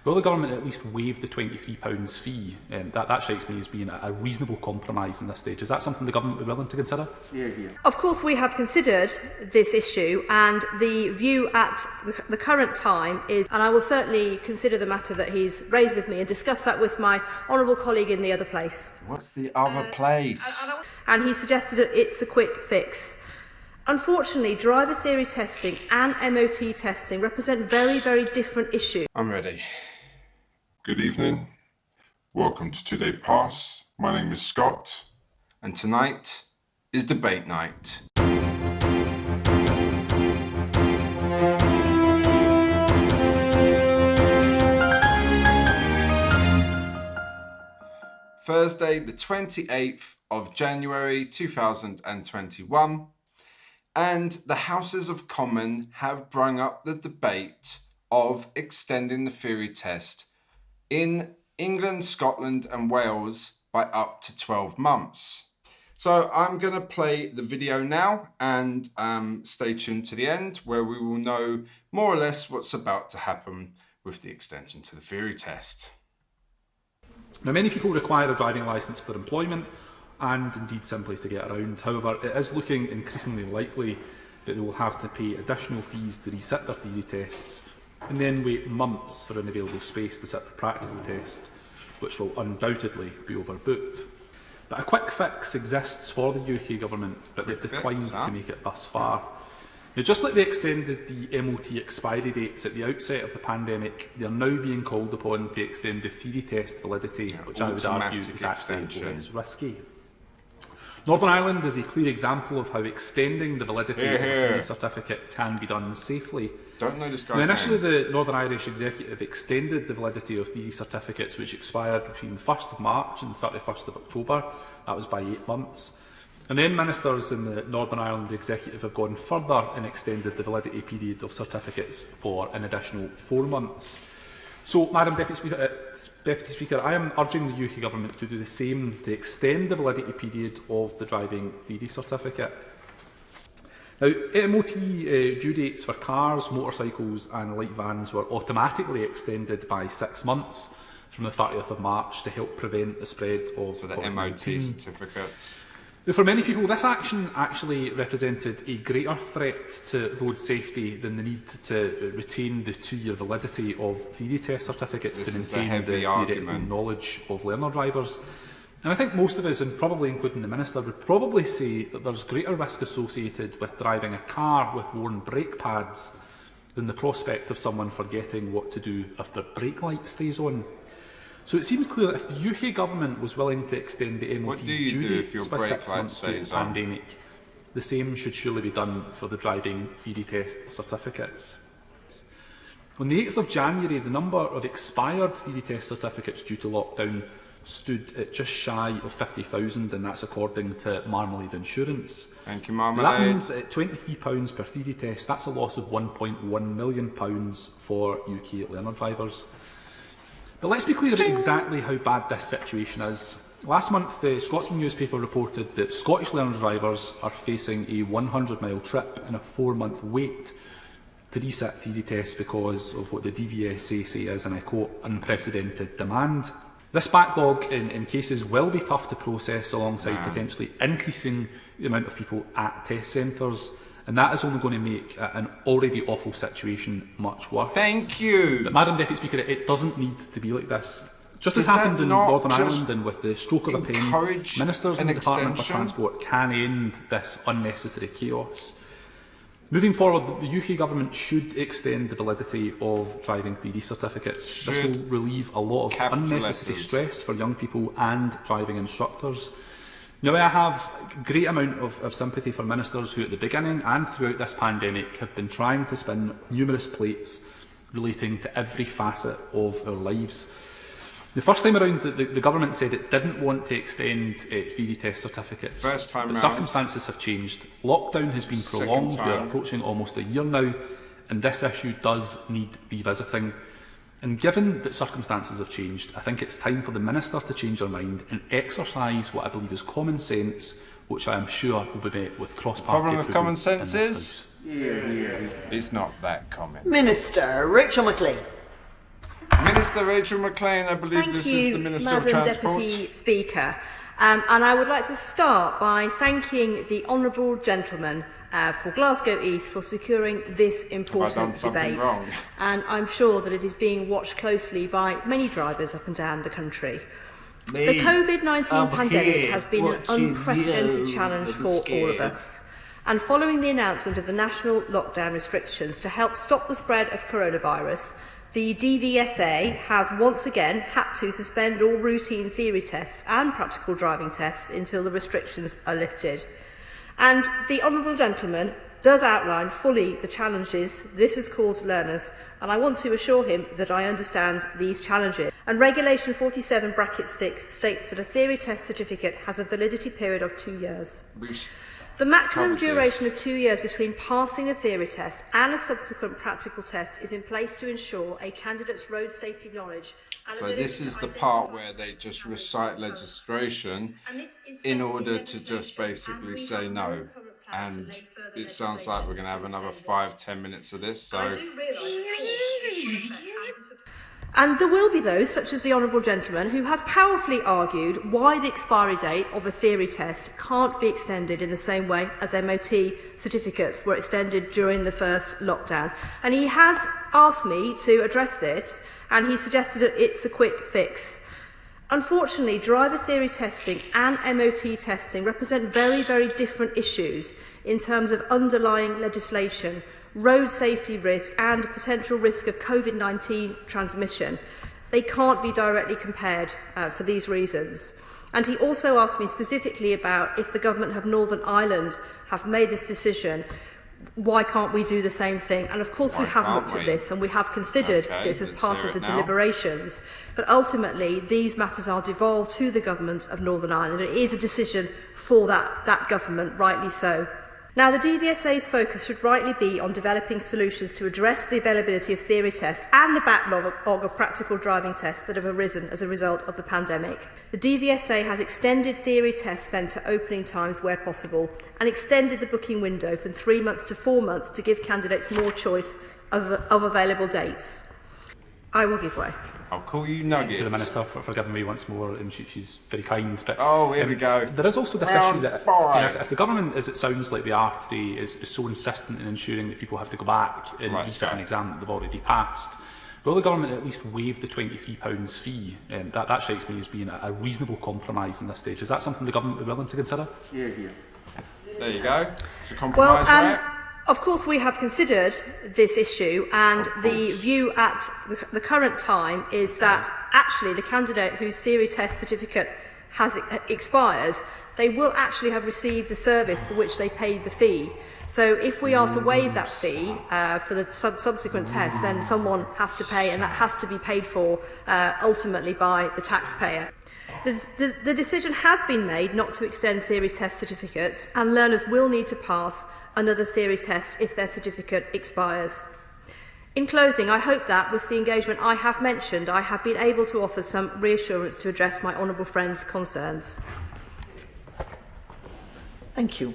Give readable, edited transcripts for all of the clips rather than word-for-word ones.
Will the government at least waive the £23 fee? That strikes me as being a reasonable compromise in this stage. Is that something the government would be willing to consider? Of course, we have considered this issue, and the view at the current time is, and I will certainly consider the matter that he's raised with me and discuss that with my honourable colleague in the other place. What's the other place? And he suggested that it's a quick fix. Unfortunately, driver theory testing and MOT testing represent very, very different issues. I'm ready. Good evening. Welcome to Today Pass. My name is Scott. And tonight is debate night. Thursday, the 28th of January 2021, and the Houses of Commons have brung up the debate of extending the theory test in England, Scotland and Wales by up to 12 months. So I'm going to play the video now, and stay tuned to the end where we will know more or less what's about to happen with the extension to the theory test. Now, many people require a driving licence for employment and indeed simply to get around. However, it is looking increasingly likely that they will have to pay additional fees to resit their theory tests and then wait months for an available space to sit their practical test, which will undoubtedly be overbooked. But a quick fix exists for the UK government, but they've declined to make it thus far. Now, just like they extended the MOT expiry dates at the outset of the pandemic, they are now being called upon to extend the theory test validity, which I would argue is actually less risky. Northern Ireland is a clear example of how extending the validity of a theory certificate can be done safely. Don't know this guy's Now, initially, name. the Northern Irish Executive extended the validity of theory certificates, which expired between the 1st of March and the 31st of October. That was by 8 months. And then ministers in the Northern Ireland Executive have gone further and extended the validity period of certificates for an additional 4 months. So, Madam Deputy Speaker, I am urging the UK Government to do the same to extend the validity period of the driving theory certificate. Now, MOT due dates for cars, motorcycles and light vans were automatically extended by 6 months from the 30th of March to help prevent the spread of For the COVID-19. MOT certificates. Now, for many people, this action actually represented a greater threat to road safety than the need to retain the 2-year validity of theory test certificates to maintain the theoretical knowledge of learner drivers. And I think most of us, and probably including the Minister, would probably say that there's greater risk associated with driving a car with worn brake pads than the prospect of someone forgetting what to do if their brake light stays on. So it seems clear that if the UK Government was willing to extend the MOT due dates by 6 months during the pandemic, the same should surely be done for the driving theory test certificates. On the 8th of January, the number of expired theory test certificates due to lockdown stood at just shy of 50,000, and that's according to Marmalade Insurance. Thank you, Marmalade. That means that at £23 per theory test, that's a loss of £1.1 million for UK learner drivers. But let's be clear about exactly how bad this situation is. Last month, the Scotsman newspaper reported that Scottish learner drivers are facing a 100-mile trip and a 4-month wait to resit theory tests because of what the DVSA say is, and I quote, unprecedented demand. This backlog in cases will be tough to process alongside potentially increasing the amount of people at test centres, and that is only going to make an already awful situation much worse. Thank you. But, Madam Deputy Speaker, it doesn't need to be like this. Just as happened in Northern Ireland and with the stroke of a pen, ministers in the Department for Transport can end this unnecessary chaos. Moving forward, the UK Government should extend the validity of driving theory certificates. This will relieve a lot of unnecessary stress for young people and driving instructors. Now, I have a great amount of sympathy for ministers who at the beginning and throughout this pandemic have been trying to spin numerous plates relating to every facet of our lives. The first time around, the government said it didn't want to extend theory test certificates. First time but round. Circumstances have changed. Lockdown has been prolonged. We are approaching almost a year now, and this issue does need revisiting. And given that circumstances have changed, I think it's time for the Minister to change her mind and exercise what I believe is common sense, which I am sure will be met with cross-party approval. Problem with common sense in is it's not that common. Minister Rachel McLean. Minister Rachel McLean, I believe this is the Minister of Transport. Deputy Speaker. And I would like to start by thanking the honourable gentleman for Glasgow East for securing this important debate. Wrong? And I'm sure that it is being watched closely by many drivers up and down the country. The COVID-19 pandemic has been an unprecedented challenge for all of us. And following the announcement of the national lockdown restrictions to help stop the spread of coronavirus, the DVSA has once again had to suspend all routine theory tests and practical driving tests until the restrictions are lifted. And the honourable gentleman does outline fully the challenges this has caused learners, and I want to assure him that I understand these challenges. And Regulation 47(6) states that a theory test certificate has a validity period of 2 years. The maximum duration of 2 years between passing a theory test and a subsequent practical test is in place to ensure a candidate's road safety knowledge. So this is the part where they just recite legislation in order to just basically say no. And it sounds like we're going to have another 5-10 minutes of this. So. And there will be those, such as the honourable gentleman, who has powerfully argued why the expiry date of a theory test can't be extended in the same way as MOT certificates were extended during the first lockdown. And he has asked me to address this, and he suggested that it's a quick fix. Unfortunately, driver theory testing and MOT testing represent very, very different issues in terms of underlying legislation, road safety risk and potential risk of COVID-19 transmission. They can't be directly compared for these reasons. And he also asked me specifically about if the government of Northern Ireland have made this decision, why can't we do the same thing? And of course we have looked at this and we have considered this as part of the deliberations. But ultimately these matters are devolved to the government of Northern Ireland. It is a decision for that government, rightly so. Now, the DVSA's focus should rightly be on developing solutions to address the availability of theory tests and the backlog of practical driving tests that have arisen as a result of the pandemic. The DVSA has extended theory test centre opening times where possible and extended the booking window from 3 months to 4 months to give candidates more choice of available dates. I will give way. I'll call you Nugget. To the Minister for giving me once more, and she's very kind. But here we go. There is also this issue that if the government, as it sounds like they are today, is so insistent in ensuring that people have to go back and resit an exam that they've already passed, will the government at least waive the £23 fee? That strikes me as being a reasonable compromise in this stage. Is that something the government would be willing to consider? Yeah. There you go. It's a compromise, right? Of course, we have considered this issue, and the view at the current time is that actually the candidate whose theory test certificate expires, they will actually have received the service for which they paid the fee. So if we are to waive that fee for the subsequent tests, then someone has to pay, and that has to be paid for ultimately by the taxpayer. The decision has been made not to extend theory test certificates, and learners will need to pass another theory test if their certificate expires. In closing, I hope that, with the engagement I have mentioned, I have been able to offer some reassurance to address my honourable friend's concerns. Thank you.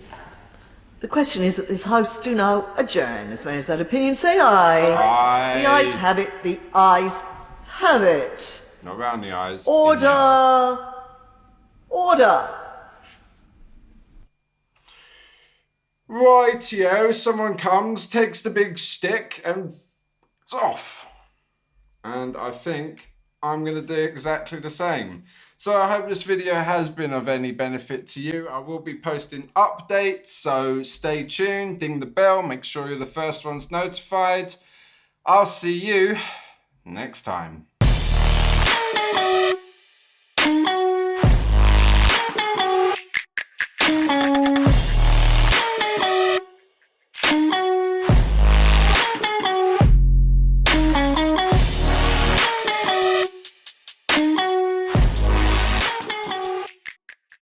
The question is that this House do now adjourn. As many as that opinion say aye. Aye. The ayes have it. The ayes have it. Not round the eyes. Order! Order! Rightio, someone comes, takes the big stick and it's off. And I think I'm going to do exactly the same. So I hope this video has been of any benefit to you. I will be posting updates, so stay tuned, ding the bell, make sure you're the first ones notified. I'll see you next time.